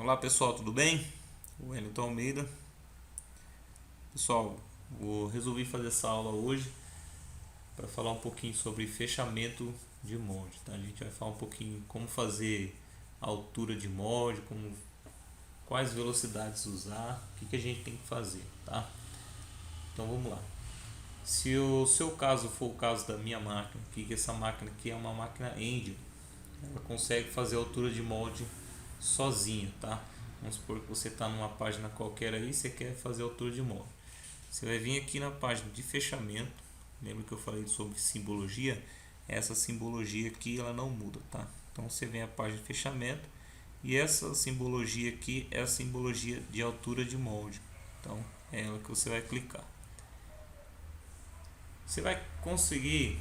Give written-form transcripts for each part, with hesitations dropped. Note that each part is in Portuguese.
Olá pessoal, tudo bem? O Wellington Almeida. Pessoal, resolvi fazer essa aula hoje para falar um pouquinho sobre fechamento de molde, tá? A gente vai falar um pouquinho como fazer a altura de molde, quais velocidades usar, o que a gente tem que fazer, tá? Então vamos lá. Se o seu caso for o caso da minha máquina, que essa máquina aqui é uma máquina Angel, ela consegue fazer a altura de molde sozinha, tá? Vamos supor que você está numa página qualquer aí, você quer fazer a altura de molde. Você vai vir aqui na página de fechamento. Lembra que eu falei sobre simbologia? Essa simbologia aqui ela não muda, tá? Então você vem à página de fechamento e essa simbologia aqui é a simbologia de altura de molde. Então é ela que você vai clicar. Você vai conseguir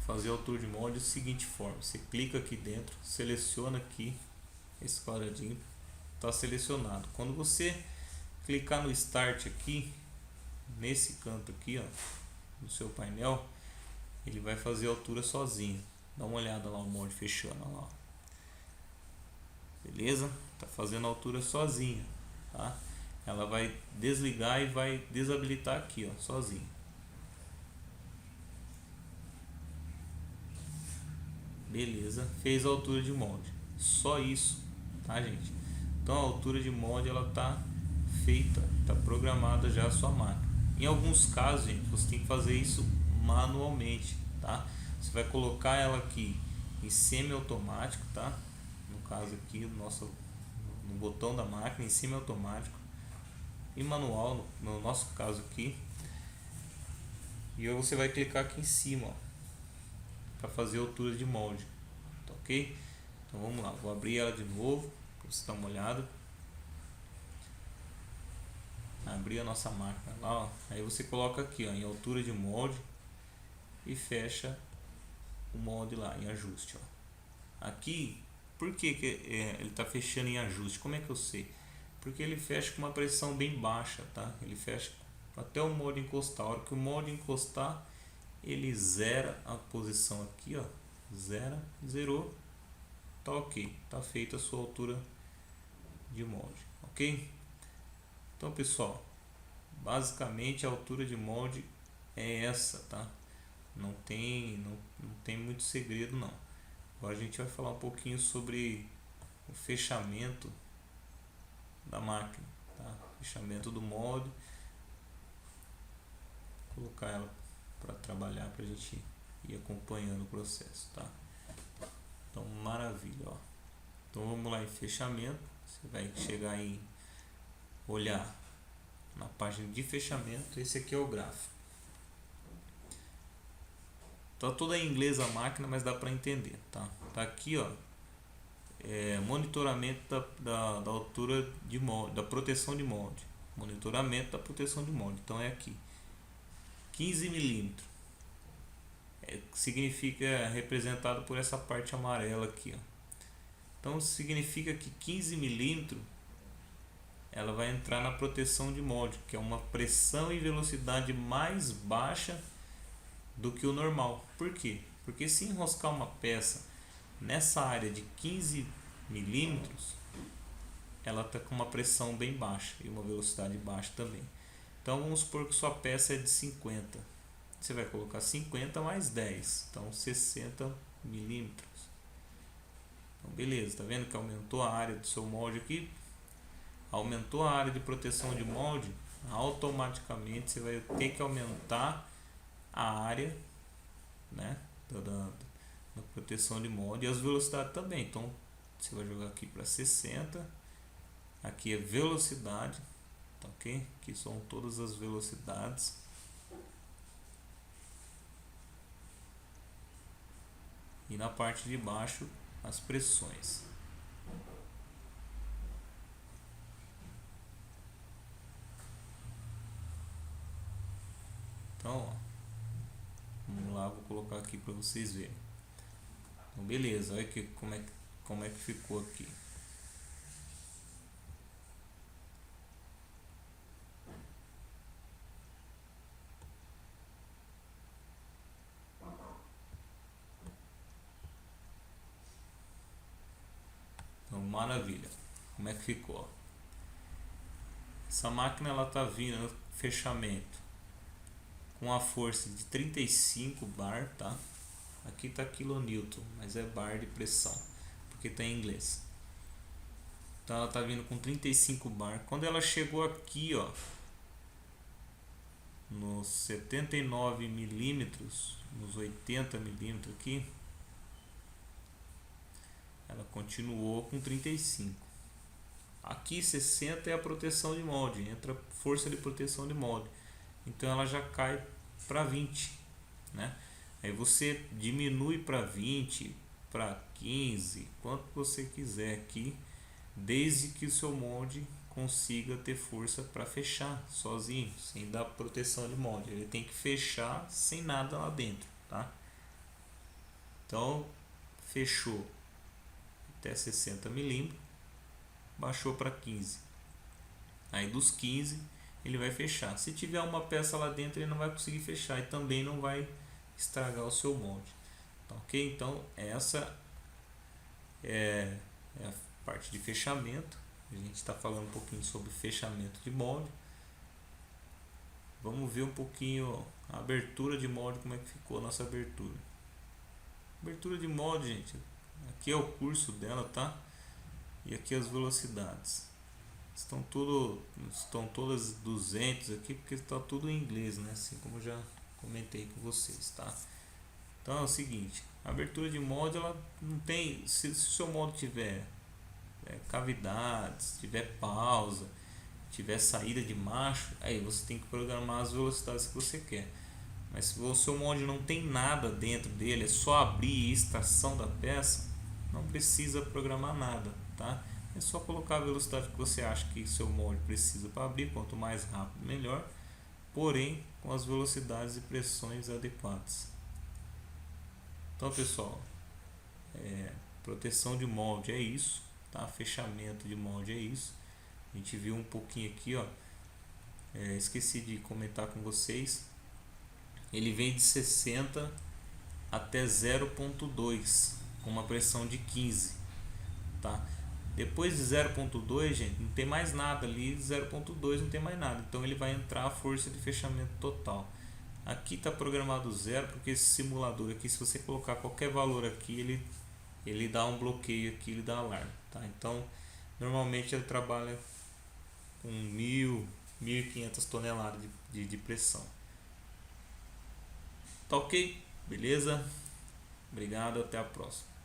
fazer a altura de molde da seguinte forma: você clica aqui dentro, seleciona aqui esse quadradinho, está selecionado. Quando você clicar no Start aqui, nesse canto aqui, ó, no seu painel, ele vai fazer a altura sozinho. Dá uma olhada lá o molde fechando, ó lá. Beleza? Tá fazendo a altura sozinha, tá? Ela vai desligar e vai desabilitar aqui, ó, sozinho. Beleza, fez a altura de molde. Só isso, tá, gente? Então a altura de molde ela tá feita, tá programada já a sua máquina. Em alguns casos, gente, você tem que fazer isso manualmente, tá? Você vai colocar ela aqui em semi-automático, tá? No caso aqui, no botão da máquina em semi-automático e manual no nosso caso aqui. E aí você vai clicar aqui em cima, para fazer a altura de molde, tá ok? Então vamos lá, vou abrir ela de novo para você dar uma olhada. Abrir a nossa máquina lá, ó. Aí você coloca aqui, ó, em altura de molde e fecha o molde lá em ajuste, ó. Aqui, por que ele está fechando em ajuste? Como é que eu sei? Porque ele fecha com uma pressão bem baixa, tá? Ele fecha até o molde encostar. A hora que o molde encostar, ele zera a posição aqui, ó. Zerou, tá ok, tá feita a sua altura de molde, ok? Então pessoal, basicamente a altura de molde é essa, tá? Não tem muito segredo não. Agora a gente vai falar um pouquinho sobre o fechamento da máquina, tá? Fechamento do molde, colocar ela para trabalhar, para a gente ir acompanhando o processo, tá? Então maravilha, ó. Então vamos lá em fechamento. Você vai chegar em olhar na página de fechamento. Esse aqui é o gráfico. Tá toda em inglês a máquina, mas dá para entender, tá? Tá aqui, ó, monitoramento da altura de molde, da proteção de molde. Monitoramento da proteção de molde. Então é aqui 15 milímetros. Significa representado por essa parte amarela aqui, ó. Então significa que 15 milímetros ela vai entrar na proteção de molde, que é uma pressão e velocidade mais baixa do que o normal. Por quê? Porque se enroscar uma peça nessa área de 15 milímetros, ela está com uma pressão bem baixa e uma velocidade baixa também. Então vamos supor que sua peça é de 50. Você vai colocar 50 mais 10, então 60 milímetros. Então beleza, tá vendo que aumentou a área do seu molde aqui? Aumentou a área de proteção de molde, automaticamente você vai ter que aumentar a área, né, da proteção de molde e as velocidades também. Então você vai jogar aqui para 60. Aqui é velocidade, tá ok? Aqui são todas as velocidades. E na parte de baixo as pressões. Então, ó, vamos lá, vou colocar aqui para vocês verem. Então, beleza, olha aqui como é que ficou aqui. Então, maravilha. como é que ficou. Essa máquina ela tá vindo no fechamento com a força de 35 bar, tá? Aqui tá quilonewton, mas é bar de pressão, porque tá em inglês. Então ela tá vindo com 35 bar. Quando ela chegou aqui, ó, nos 79 milímetros, nos 80 milímetros aqui, ela continuou com 35. Aqui 60 é a proteção de molde, entra força de proteção de molde, então ela já cai para 20, né? Aí você diminui para 20, para 15, quanto você quiser aqui, desde que o seu molde consiga ter força para fechar sozinho, sem dar proteção de molde. Ele tem que fechar sem nada lá dentro, tá? Então fechou até 60 milímetros, baixou para 15. Aí dos 15 ele vai fechar. Se tiver uma peça lá dentro, ele não vai conseguir fechar e também não vai estragar o seu molde. Tá, ok? Então essa é a parte de fechamento. A gente está falando um pouquinho sobre fechamento de molde. Vamos ver um pouquinho a abertura de molde, como é que ficou a nossa abertura. Abertura de molde, gente, aqui é o curso dela, tá? E aqui as velocidades. Estão todas 200 aqui, porque está tudo em inglês, né? Assim como eu já comentei com vocês, tá? Então é o seguinte, a abertura de molde, ela não tem, se o seu molde tiver cavidades, tiver pausa, tiver saída de macho, aí você tem que programar as velocidades que você quer. Mas se o seu molde não tem nada dentro dele, é só abrir a extração da peça, não precisa programar nada, tá? É só colocar a velocidade que você acha que seu molde precisa para abrir, quanto mais rápido melhor, porém com as velocidades e pressões adequadas. Então pessoal, proteção de molde é isso, tá? Fechamento de molde é isso. A gente viu um pouquinho aqui, ó. Esqueci de comentar com vocês. Ele vem de 60 até 0.2 com uma pressão de 15, tá? Depois de 0.2, gente, não tem mais nada ali, 0.2 não tem mais nada, então ele vai entrar a força de fechamento total. Aqui está programado 0, porque esse simulador aqui, se você colocar qualquer valor aqui, ele dá um bloqueio aqui, ele dá alarme, tá? Então normalmente ele trabalha com 1.500 toneladas de pressão. Tá ok? Beleza? Obrigado, até a próxima.